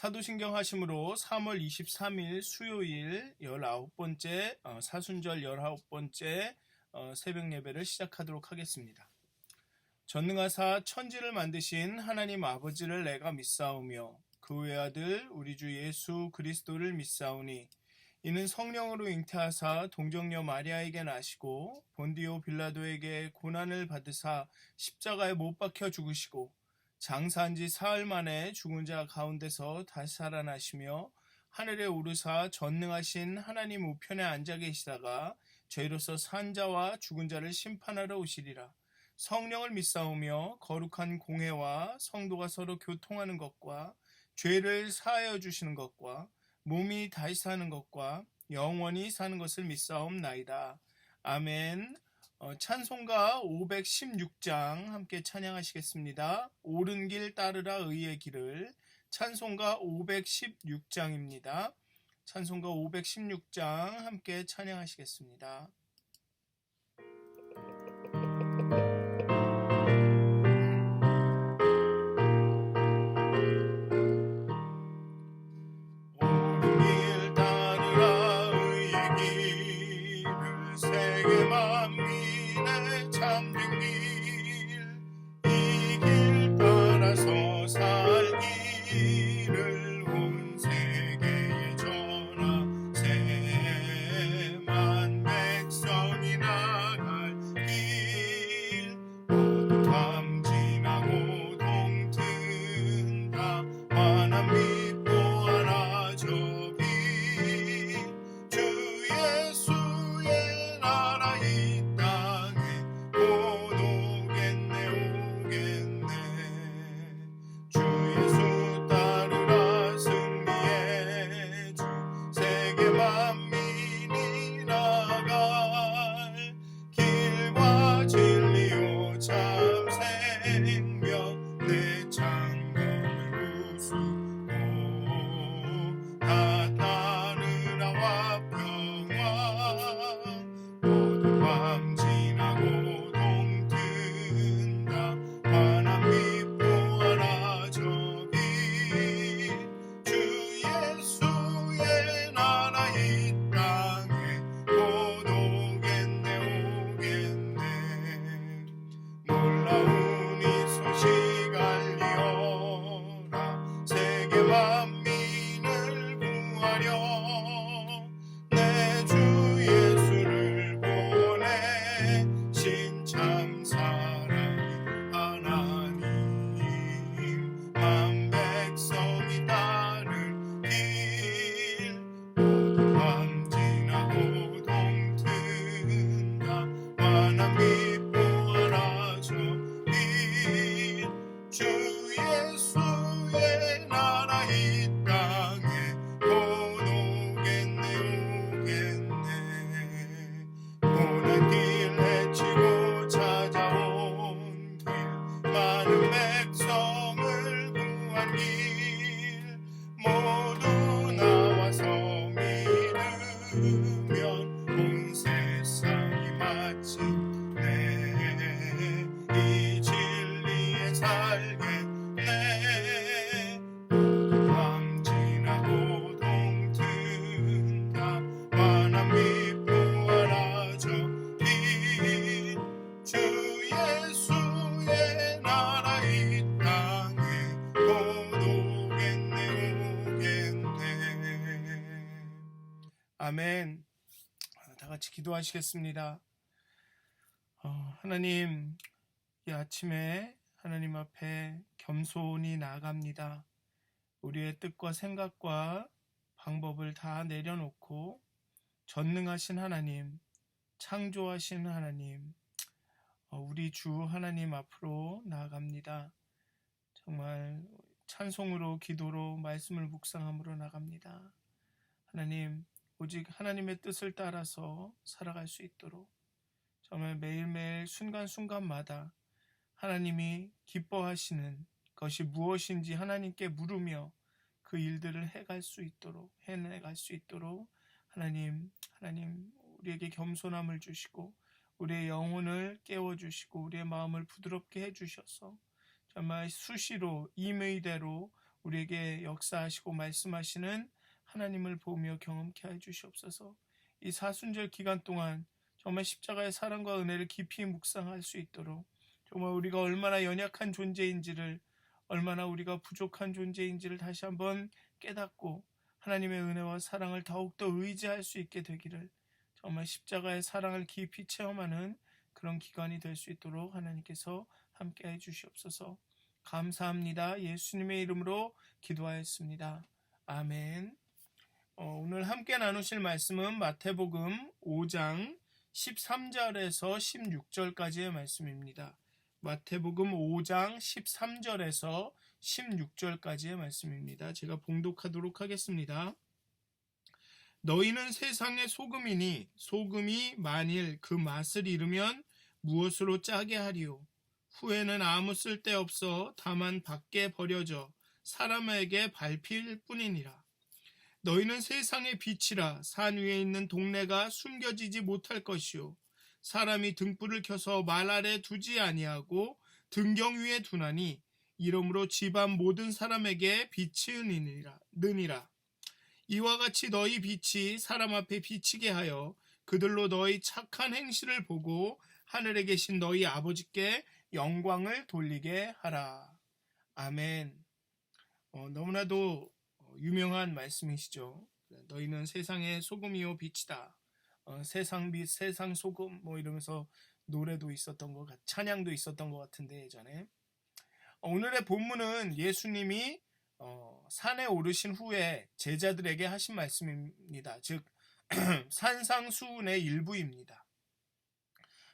사도신경 하심으로 3월 23일 수요일 19번째 사순절 19번째 새벽 예배를 시작하도록 하겠습니다. 전능하사 천지를 만드신 하나님 아버지를 내가 믿사오며 그 외아들 우리 주 예수 그리스도를 믿사오니 이는 성령으로 잉태하사 동정녀 마리아에게 나시고 본디오 빌라도에게 고난을 받으사 십자가에 못 박혀 죽으시고 장사한 지 사흘 만에 죽은 자 가운데서 다시 살아나시며 하늘에 오르사 전능하신 하나님 우편에 앉아 계시다가 죄로서 산 자와 죽은 자를 심판하러 오시리라. 성령을 믿사오며 거룩한 공회와 성도가 서로 교통하는 것과 죄를 사하여 주시는 것과 몸이 다시 사는 것과 영원히 사는 것을 믿사옵나이다. 아멘. 찬송가 516장 함께 찬양하시겠습니다. 옳은 길 따르라 의의 길을. 찬송가 516장입니다. 찬송가 516장 함께 찬양하시겠습니다. 세계 만민의 참된 길, 이 길 따라서 살기를 온 세계에 전하세. 만 백성이 나갈 길, 어둠 지나고 동튼다. 환한 믿고 하나 저기 주 예수 이 땅에 곧 오겠네 오겠네. 주 예수 따르라 승리의 주. 세계 만민이 나갈 길과 진리요 참 생명. 내 창검을 부수고 다 따르라 화평화. 밤 지나고 동튼다. 환한 믿고 하나 저기 주 예수의 나라 이 땅에 곧 오겠네 오겠네. 놀라운 이 소식 알리어라. 세계 만민을 구하려 내 주 예수를 신참 사랑의 하나님. 만 백성이 따를 길, 모두 밤 지나고 동튼다. 환한 믿고 하나 저기 주 예수의 나라 이 땅에 곧 오겠네 오겠네. 고난 길 헤치고 찾아온 길, 많은 백성을 구한 길, 모두 나와서 믿으면 온 세상이 마침내 이 진리에 살겠네. 모두 밤 지나고 동튼다. 환한 믿고 하나 저기 주 예수의 나라 이 땅에 곧 오겠네 오겠네. 아멘. 다 같이 기도하시겠습니다. 하나님, 이 아침에 하나님 앞에 겸손히 나아갑니다. 우리의 뜻과 생각과 방법을 다 내려놓고 전능하신 하나님, 창조하신 하나님, 우리 주 하나님 앞으로 나아갑니다. 정말 찬송으로, 기도로, 말씀을 묵상함으로 나갑니다. 하나님, 오직 하나님의 뜻을 따라서 살아갈 수 있도록 정말 매일매일 순간순간마다 하나님이 기뻐하시는 것이 무엇인지 하나님께 물으며 그 일들을 해내갈 수 있도록 하나님 우리에게 겸손함을 주시고 우리의 영혼을 깨워주시고 우리의 마음을 부드럽게 해주셔서 정말 수시로 임의대로 우리에게 역사하시고 말씀하시는 하나님을 보며 경험케 해 주시옵소서. 이 사순절 기간 동안 정말 십자가의 사랑과 은혜를 깊이 묵상할 수 있도록, 정말 우리가 얼마나 연약한 존재인지를, 얼마나 우리가 부족한 존재인지를 다시 한번 깨닫고 하나님의 은혜와 사랑을 더욱더 의지할 수 있게 되기를, 정말 십자가의 사랑을 깊이 체험하는 그런 기간이 될 수 있도록 하나님께서 함께 해 주시옵소서. 감사합니다. 예수님의 이름으로 기도하였습니다. 아멘. 오늘 함께 나누실 말씀은 마태복음 5장 13절에서 16절까지의 말씀입니다. 마태복음 5장 13절에서 16절까지의 말씀입니다. 제가 봉독하도록 하겠습니다. 너희는 세상의 소금이니 소금이 만일 그 맛을 잃으면 무엇으로 짜게 하리요? 후에는 아무 쓸데없어 다만 밖에 버려져 사람에게 밟힐 뿐이니라. 너희는 세상의 빛이라. 산 위에 있는 동네가 숨겨지지 못할 것이요 사람이 등불을 켜서 말 아래 두지 아니하고 등경 위에 두나니 이러므로 집안 모든 사람에게 빛이 느니라. 이와 같이 너희 빛이 사람 앞에 비치게 하여 그들로 너희 착한 행실을 보고 하늘에 계신 너희 아버지께 영광을 돌리게 하라. 아멘. 너무나도 유명한 말씀이시죠. 너희는 세상의 소금이요 빛이다. 세상 빛, 세상 소금 이러면서 노래도 있었던 것 찬양도 있었던 것 같은데 예전에. 오늘의 본문은 예수님이 산에 오르신 후에 제자들에게 하신 말씀입니다. 즉 산상수훈의 일부입니다.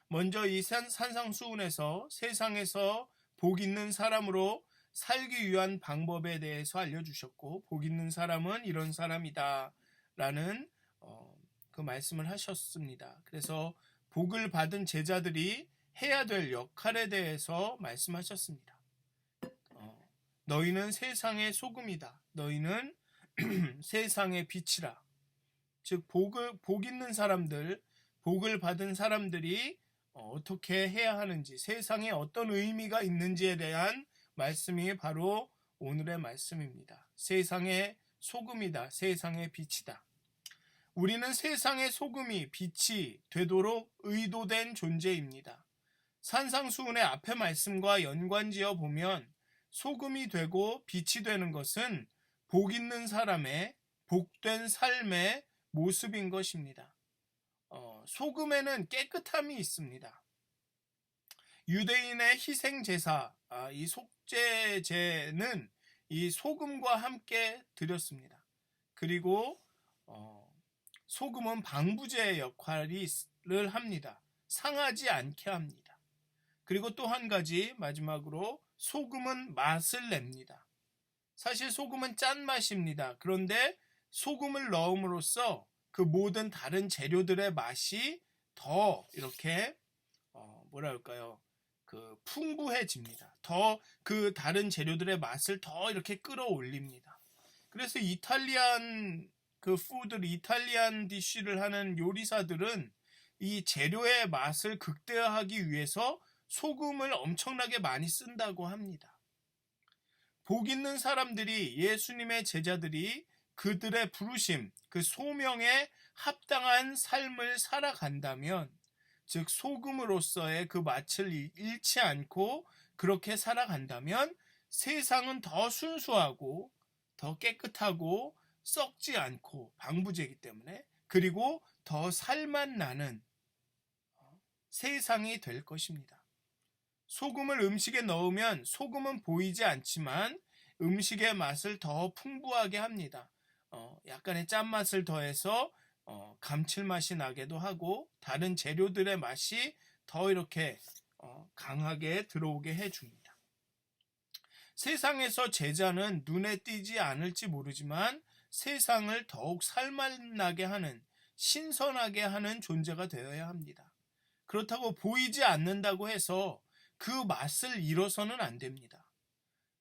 먼저 이 산상수훈에서 세상에서 복 있는 사람으로 살기 위한 방법에 대해서 알려주셨고, 복 있는 사람은 이런 사람이다 라는 그 말씀을 하셨습니다. 그래서 복을 받은 제자들이 해야 될 역할에 대해서 말씀하셨습니다. 너희는 세상의 소금이다. 너희는 세상의 빛이라. 즉 복 있는 사람들, 복을 받은 사람들이 어떻게 해야 하는지, 세상에 어떤 의미가 있는지에 대한 말씀이 바로 오늘의 말씀입니다. 세상의 소금이다. 세상의 빛이다. 우리는 세상의 소금이 빛이 되도록 의도된 존재입니다. 산상수훈의 앞의 말씀과 연관지어 보면 소금이 되고 빛이 되는 것은 복 있는 사람의 복된 삶의 모습인 것입니다. 소금에는 깨끗함이 있습니다. 유대인의 희생제사, 이 속죄제는 이 소금과 함께 드렸습니다. 그리고 소금은 방부제 역할을 합니다. 상하지 않게 합니다. 그리고 또 한 가지 마지막으로 소금은 맛을 냅니다. 사실 소금은 짠맛입니다. 그런데 소금을 넣음으로써 그 모든 다른 재료들의 맛이 더 이렇게 풍부해집니다. 더 그 다른 재료들의 맛을 더 이렇게 끌어올립니다. 그래서 이탈리안 이탈리안 디쉬를 하는 요리사들은 이 재료의 맛을 극대화하기 위해서 소금을 엄청나게 많이 쓴다고 합니다. 복 있는 사람들이, 예수님의 제자들이 그들의 부르심, 그 소명에 합당한 삶을 살아간다면, 즉 소금으로서의 그 맛을 잃지 않고 그렇게 살아간다면 세상은 더 순수하고 더 깨끗하고 썩지 않고, 방부제이기 때문에, 그리고 더 살맛 나는 세상이 될 것입니다. 소금을 음식에 넣으면 소금은 보이지 않지만 음식의 맛을 더 풍부하게 합니다. 약간의 짠맛을 더해서 감칠맛이 나게도 하고 다른 재료들의 맛이 더 이렇게 강하게 들어오게 해줍니다. 세상에서 제자는 눈에 띄지 않을지 모르지만 세상을 더욱 살맛나게 하는, 신선하게 하는 존재가 되어야 합니다. 그렇다고 보이지 않는다고 해서 그 맛을 잃어서는 안 됩니다.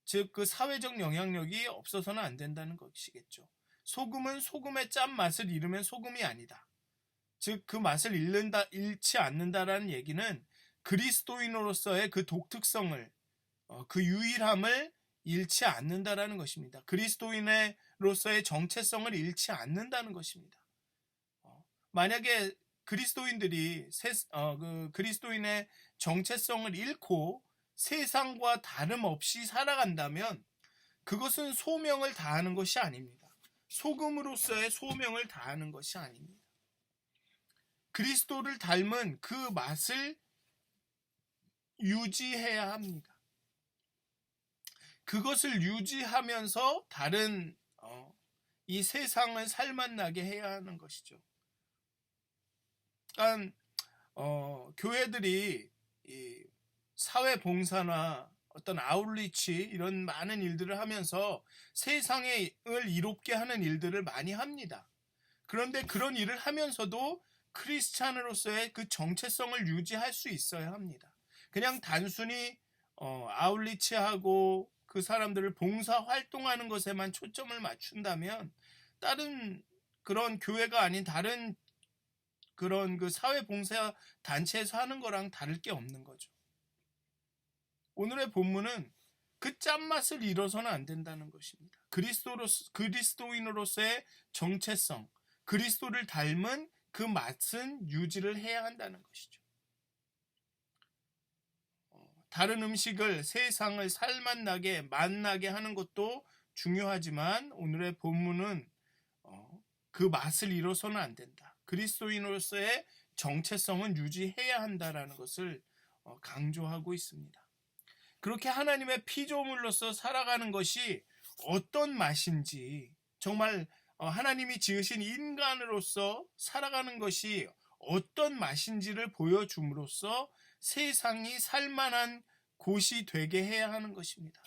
즉 그 사회적 영향력이 없어서는 안 된다는 것이겠죠. 소금은 소금의 짠맛을 잃으면 소금이 아니다. 즉 그 맛을 잃지 않는다라는 얘기는 그리스도인으로서의 그 독특성을, 그 유일함을 잃지 않는다라는 것입니다. 그리스도인으로서의 정체성을 잃지 않는다는 것입니다. 만약에 그리스도인들이 그리스도인의 정체성을 잃고 세상과 다름없이 살아간다면 그것은 소명을 다하는 것이 아닙니다. 소금으로서의 소명을 다하는 것이 아닙니다. 그리스도를 닮은 그 맛을 유지해야 합니다. 그것을 유지하면서 다른 이 세상을 살맛나게 해야 하는 것이죠. 그러니까 교회들이 이 사회 봉사나 어떤 아웃리치 이런 많은 일들을 하면서 세상을 이롭게 하는 일들을 많이 합니다. 그런데 그런 일을 하면서도 크리스찬으로서의 그 정체성을 유지할 수 있어야 합니다. 그냥 단순히 아웃리치하고 그 사람들을 봉사 활동하는 것에만 초점을 맞춘다면 다른 그런 교회가 아닌 다른 그런 그 사회 봉사 단체에서 하는 거랑 다를 게 없는 거죠. 오늘의 본문은 그 짠맛을 잃어서는 안 된다는 것입니다. 그리스도인으로서의 정체성, 그리스도를 닮은 그 맛은 유지를 해야 한다는 것이죠. 다른 음식을 세상을 살맛나게 맛나게 하는 것도 중요하지만 오늘의 본문은 그 맛을 잃어서는 안 된다. 그리스도인으로서의 정체성은 유지해야 한다라는 것을 강조하고 있습니다. 그렇게 하나님의 피조물로서 살아가는 것이 어떤 맛인지, 정말 하나님이 지으신 인간으로서 살아가는 것이 어떤 맛인지를 보여줌으로써 세상이 살만한 곳이 되게 해야 하는 것입니다.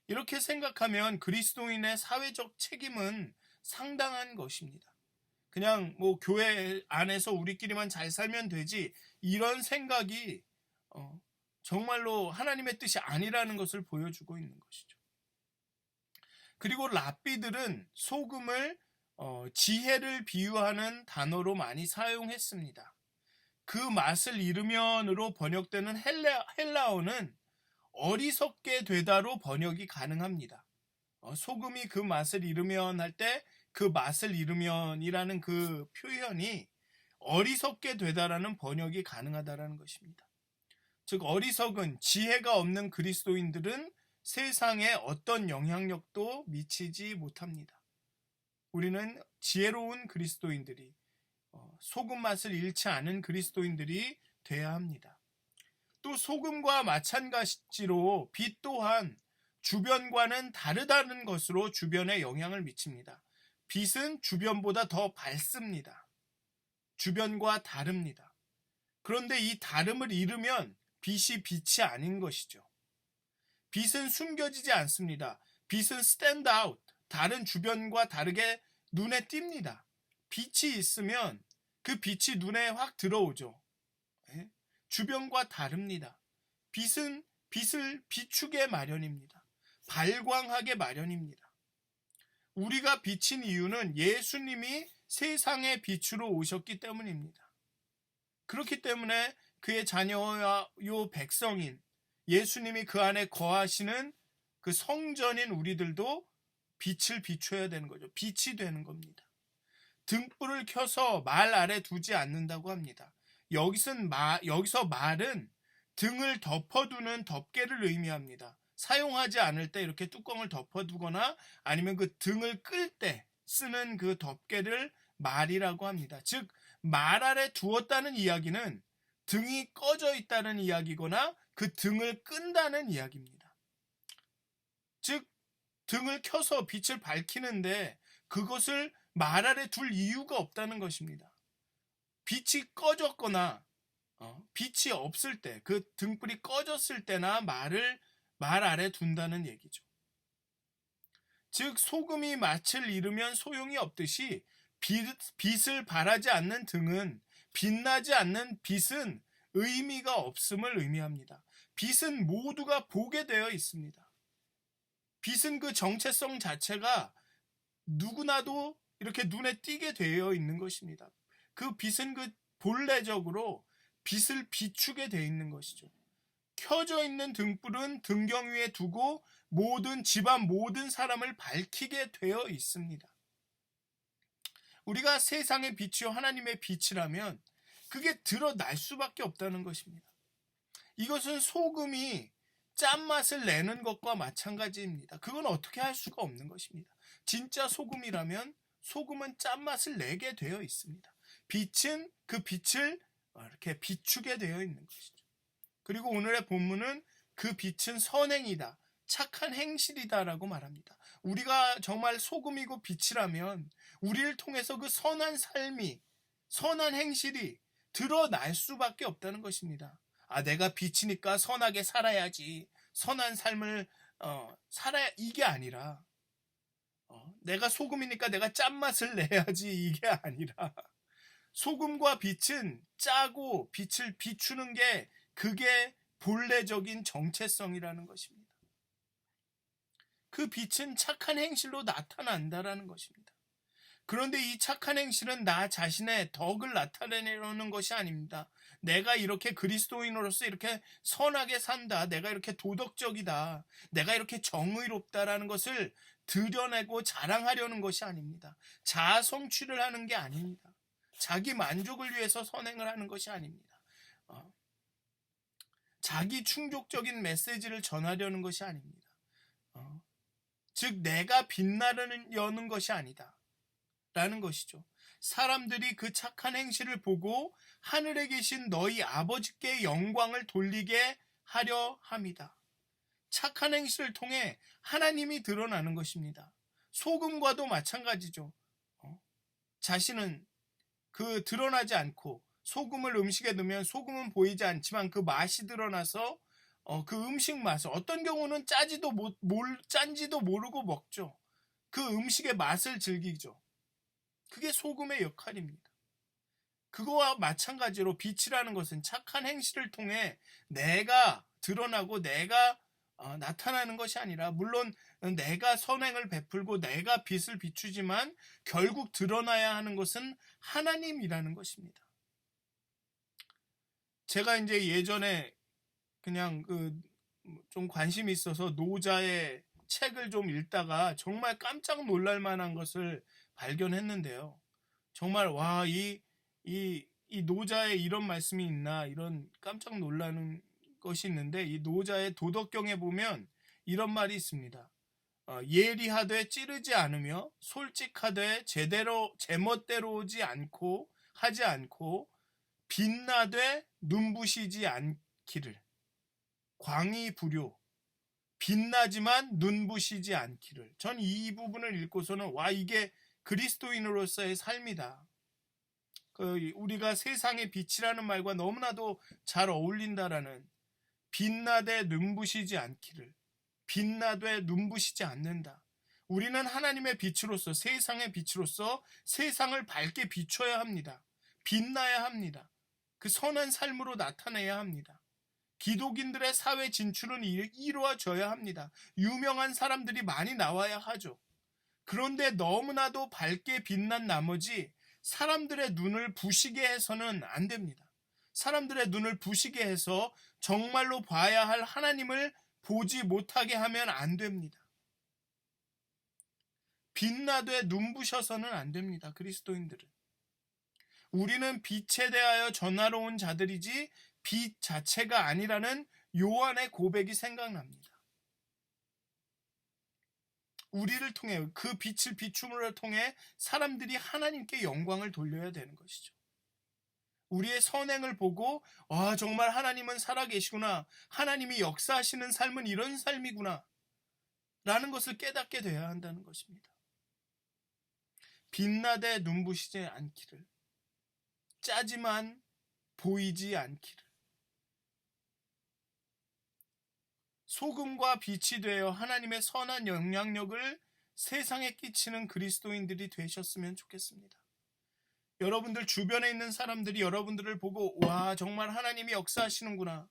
이렇게 생각하면 그리스도인의 사회적 책임은 상당한 것입니다. 그냥 뭐 교회 안에서 우리끼리만 잘 살면 되지 이런 생각이 정말로 하나님의 뜻이 아니라는 것을 보여주고 있는 것이죠. 그리고 랍비들은 소금을 지혜를 비유하는 단어로 많이 사용했습니다. 그 맛을 잃으면으로 번역되는 헬라어는 어리석게 되다로 번역이 가능합니다. 소금이 그 맛을 잃으면 할 때 그 맛을 잃으면이라는 그 표현이 어리석게 되다라는 번역이 가능하다라는 것입니다. 즉 어리석은 지혜가 없는 그리스도인들은 세상에 어떤 영향력도 미치지 못합니다. 우리는 지혜로운 그리스도인들이 소금 맛을 잃지 않은 그리스도인들이 돼야 합니다. 또 소금과 마찬가지로 빛 또한 주변과는 다르다는 것으로 주변에 영향을 미칩니다. 빛은 주변보다 더 밝습니다. 주변과 다릅니다. 그런데 이 다름을 잃으면 빛이 빛이 아닌 것이죠. 빛은 숨겨지지 않습니다. 빛은 stand out, 다른 주변과 다르게 눈에 띕니다. 빛이 있으면 그 빛이 눈에 확 들어오죠. 주변과 다릅니다. 빛은 빛을 비추게 마련입니다. 발광하게 마련입니다. 우리가 비친 이유는 예수님이 세상의 빛으로 오셨기 때문입니다. 그렇기 때문에 그의 자녀와 요 백성인 예수님이 그 안에 거하시는 그 성전인 우리들도 빛을 비춰야 되는 거죠. 빛이 되는 겁니다. 등불을 켜서 말 아래 두지 않는다고 합니다. 여기서 말은 등을 덮어두는 덮개를 의미합니다. 사용하지 않을 때 이렇게 뚜껑을 덮어두거나 아니면 그 등을 끌 때 쓰는 그 덮개를 말이라고 합니다. 즉, 말 아래 두었다는 이야기는 등이 꺼져 있다는 이야기거나 그 등을 끈다는 이야기입니다. 즉, 등을 켜서 빛을 밝히는데 그것을 말 아래 둘 이유가 없다는 것입니다. 빛이 꺼졌거나 빛이 없을 때, 그 등불이 꺼졌을 때나 말 아래 둔다는 얘기죠. 즉 소금이 맛을 잃으면 소용이 없듯이 빛을 발하지 않는 등은, 빛나지 않는 빛은 의미가 없음을 의미합니다. 빛은 모두가 보게 되어 있습니다. 빛은 그 정체성 자체가 누구나도 이렇게 눈에 띄게 되어 있는 것입니다. 그 빛은 그 본래적으로 빛을 비추게 되어 있는 것이죠. 켜져 있는 등불은 등경 위에 두고 모든 집안 모든 사람을 밝히게 되어 있습니다. 우리가 세상의 빛이요 하나님의 빛이라면 그게 드러날 수밖에 없다는 것입니다. 이것은 소금이 짠맛을 내는 것과 마찬가지입니다. 그건 어떻게 할 수가 없는 것입니다. 진짜 소금이라면 소금은 짠맛을 내게 되어 있습니다. 빛은 그 빛을 이렇게 비추게 되어 있는 것이죠. 그리고 오늘의 본문은 그 빛은 선행이다, 착한 행실이다라고 말합니다. 우리가 정말 소금이고 빛이라면 우리를 통해서 그 선한 삶이, 선한 행실이 드러날 수밖에 없다는 것입니다. 내가 빛이니까 선하게 살아야지, 선한 삶을 살아야, 이게 아니라 내가 소금이니까 내가 짠맛을 내야지, 이게 아니라 소금과 빛은 짜고 빛을 비추는 게 그게 본래적인 정체성이라는 것입니다. 그 빛은 착한 행실로 나타난다라는 것입니다. 그런데 이 착한 행실은 나 자신의 덕을 나타내려는 것이 아닙니다. 내가 이렇게 그리스도인으로서 이렇게 선하게 산다, 내가 이렇게 도덕적이다, 내가 이렇게 정의롭다라는 것을 드러내고 자랑하려는 것이 아닙니다. 자아 성취를 하는 게 아닙니다. 자기 만족을 위해서 선행을 하는 것이 아닙니다. 자기 충족적인 메시지를 전하려는 것이 아닙니다. 즉 내가 빛나려는 것이 아니다 라는 것이죠. 사람들이 그 착한 행실을 보고 하늘에 계신 너희 아버지께 영광을 돌리게 하려 함이다. 착한 행실을 통해 하나님이 드러나는 것입니다. 소금과도 마찬가지죠. 자신은 그 드러나지 않고, 소금을 음식에 넣으면 소금은 보이지 않지만 그 맛이 드러나서 그 음식 맛을, 어떤 경우는 짠지도 모르고 먹죠. 그 음식의 맛을 즐기죠. 그게 소금의 역할입니다. 그거와 마찬가지로 빛이라는 것은 착한 행실을 통해 내가 드러나고 내가 나타나는 것이 아니라, 물론 내가 선행을 베풀고 내가 빛을 비추지만 결국 드러나야 하는 것은 하나님이라는 것입니다. 제가 이제 예전에 그냥 좀 관심이 있어서 노자의 책을 좀 읽다가 정말 깜짝 놀랄 만한 것을 발견했는데요. 정말 이 노자의 이런 말씀이 있나, 이런 깜짝 놀라는 것이 있는데, 이 노자의 도덕경에 보면 이런 말이 있습니다. 예리하되 찌르지 않으며 솔직하되 제멋대로 하지 않고 빛나되 눈부시지 않기를, 광의불효, 빛나지만 눈부시지 않기를. 전 이 부분을 읽고서는 이게 그리스도인으로서의 삶이다. 우리가 세상의 빛이라는 말과 너무나도 잘 어울린다라는, 빛나되 눈부시지 않기를, 빛나되 눈부시지 않는다. 우리는 하나님의 빛으로서, 세상의 빛으로서 세상을 밝게 비춰야 합니다. 빛나야 합니다. 그 선한 삶으로 나타내야 합니다. 기독인들의 사회 진출은 이루어져야 합니다. 유명한 사람들이 많이 나와야 하죠. 그런데 너무나도 밝게 빛난 나머지 사람들의 눈을 부시게 해서는 안 됩니다. 사람들의 눈을 부시게 해서 정말로 봐야 할 하나님을 보지 못하게 하면 안 됩니다. 빛나되 눈부셔서는 안 됩니다. 그리스도인들은. 우리는 빛에 대하여 전하러 온 자들이지 빛 자체가 아니라는 요한의 고백이 생각납니다. 우리를 통해, 그 빛을 비춤으로 통해 사람들이 하나님께 영광을 돌려야 되는 것이죠. 우리의 선행을 보고 정말 하나님은 살아계시구나, 하나님이 역사하시는 삶은 이런 삶이구나 라는 것을 깨닫게 되어야 한다는 것입니다. 빛나되 눈부시지 않기를, 짜지만 보이지 않기를. 소금과 빛이 되어 하나님의 선한 영향력을 세상에 끼치는 그리스도인들이 되셨으면 좋겠습니다. 여러분들 주변에 있는 사람들이 여러분들을 보고 정말 하나님이 역사하시는구나,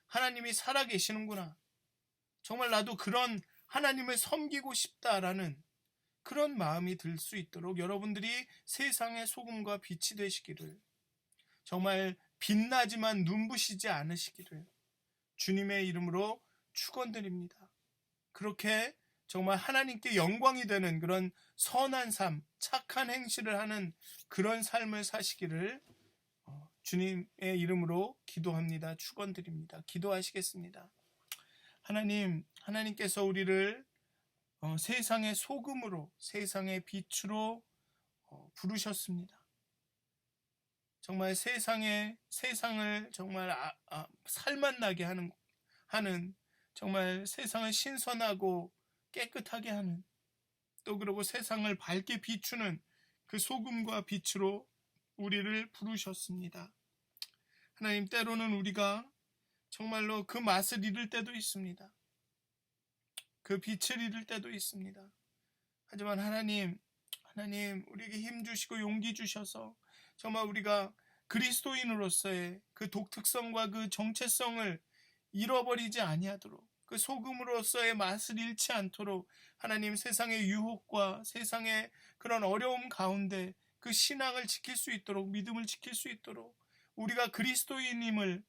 하나님이 살아계시는구나, 정말 나도 그런 하나님을 섬기고 싶다라는 그런 마음이 들 수 있도록 여러분들이 세상의 소금과 빛이 되시기를, 정말 빛나지만 눈부시지 않으시기를, 주님의 이름으로 축원드립니다. 그렇게 정말 하나님께 영광이 되는 그런 선한 삶, 착한 행실을 하는 그런 삶을 사시기를 주님의 이름으로 기도합니다. 축원드립니다. 기도하시겠습니다. 하나님께서 우리를 세상의 소금으로, 세상의 빛으로 부르셨습니다. 정말 세상을 정말 살맛나게 하는 정말 세상을 신선하고 깨끗하게 하는, 또 그리고 세상을 밝게 비추는 그 소금과 빛으로 우리를 부르셨습니다. 하나님, 때로는 우리가 정말로 그 맛을 잃을 때도 있습니다. 그 빛을 잃을 때도 있습니다. 하지만 하나님 우리에게 힘 주시고 용기 주셔서 정말 우리가 그리스도인으로서의 그 독특성과 그 정체성을 잃어버리지 아니하도록, 그 소금으로서의 맛을 잃지 않도록 하나님, 세상의 유혹과 세상의 그런 어려움 가운데 그 신앙을 지킬 수 있도록, 믿음을 지킬 수 있도록, 우리가 그리스도인임을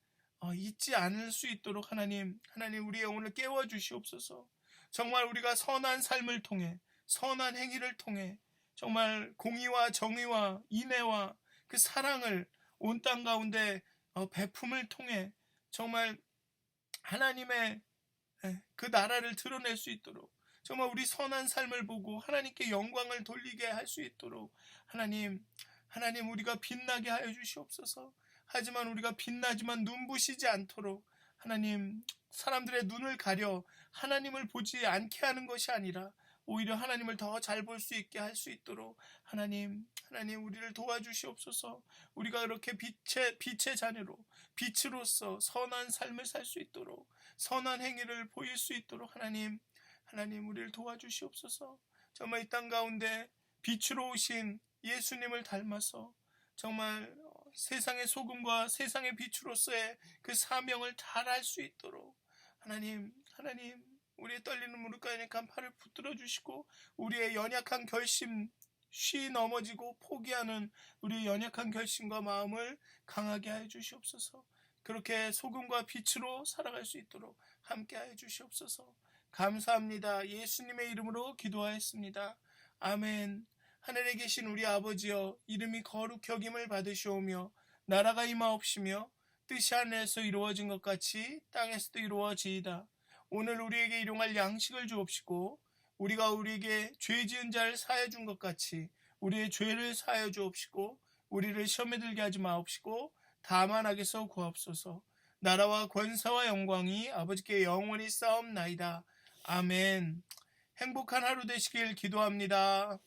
잊지 않을 수 있도록 하나님 우리의 영혼을 깨워 주시옵소서. 정말 우리가 선한 삶을 통해, 선한 행위를 통해 정말 공의와 정의와 인애와 그 사랑을 온 땅 가운데 베품을 통해 정말 하나님의 그 나라를 드러낼 수 있도록, 정말 우리 선한 삶을 보고 하나님께 영광을 돌리게 할 수 있도록 하나님 우리가 빛나게 하여 주시옵소서. 하지만 우리가 빛나지만 눈부시지 않도록 하나님, 사람들의 눈을 가려 하나님을 보지 않게 하는 것이 아니라 오히려 하나님을 더 잘 볼 수 있게 할 수 있도록 하나님 우리를 도와주시옵소서. 우리가 그렇게 빛의 자녀로, 빛으로서 선한 삶을 살 수 있도록, 선한 행위를 보일 수 있도록 하나님 우리를 도와주시옵소서. 정말 이 땅 가운데 빛으로 오신 예수님을 닮아서 정말 세상의 소금과 세상의 빛으로서의 그 사명을 잘 할 수 있도록 하나님 우리의 떨리는 무릎과 연약한 팔을 붙들어 주시고, 우리의 연약한 결심, 쉬 넘어지고 포기하는 우리의 연약한 결심과 마음을 강하게 하여 주시옵소서. 그렇게 소금과 빛으로 살아갈 수 있도록 함께 하여 주시옵소서. 감사합니다. 예수님의 이름으로 기도하였습니다. 아멘. 하늘에 계신 우리 아버지여, 이름이 거룩히 여김을 받으시오며 나라가 임하옵시며 뜻이 하늘에서 이루어진 것 같이 땅에서도 이루어지이다. 오늘 우리에게 일용할 양식을 주옵시고, 우리가 우리에게 죄 지은 자를 사하여 준 것 같이 우리의 죄를 사하여 주옵시고, 우리를 시험에 들게 하지 마옵시고 다만 악에서 구하옵소서. 나라와 권세와 영광이 아버지께 영원히 쌓옵나이다. 아멘. 행복한 하루 되시길 기도합니다.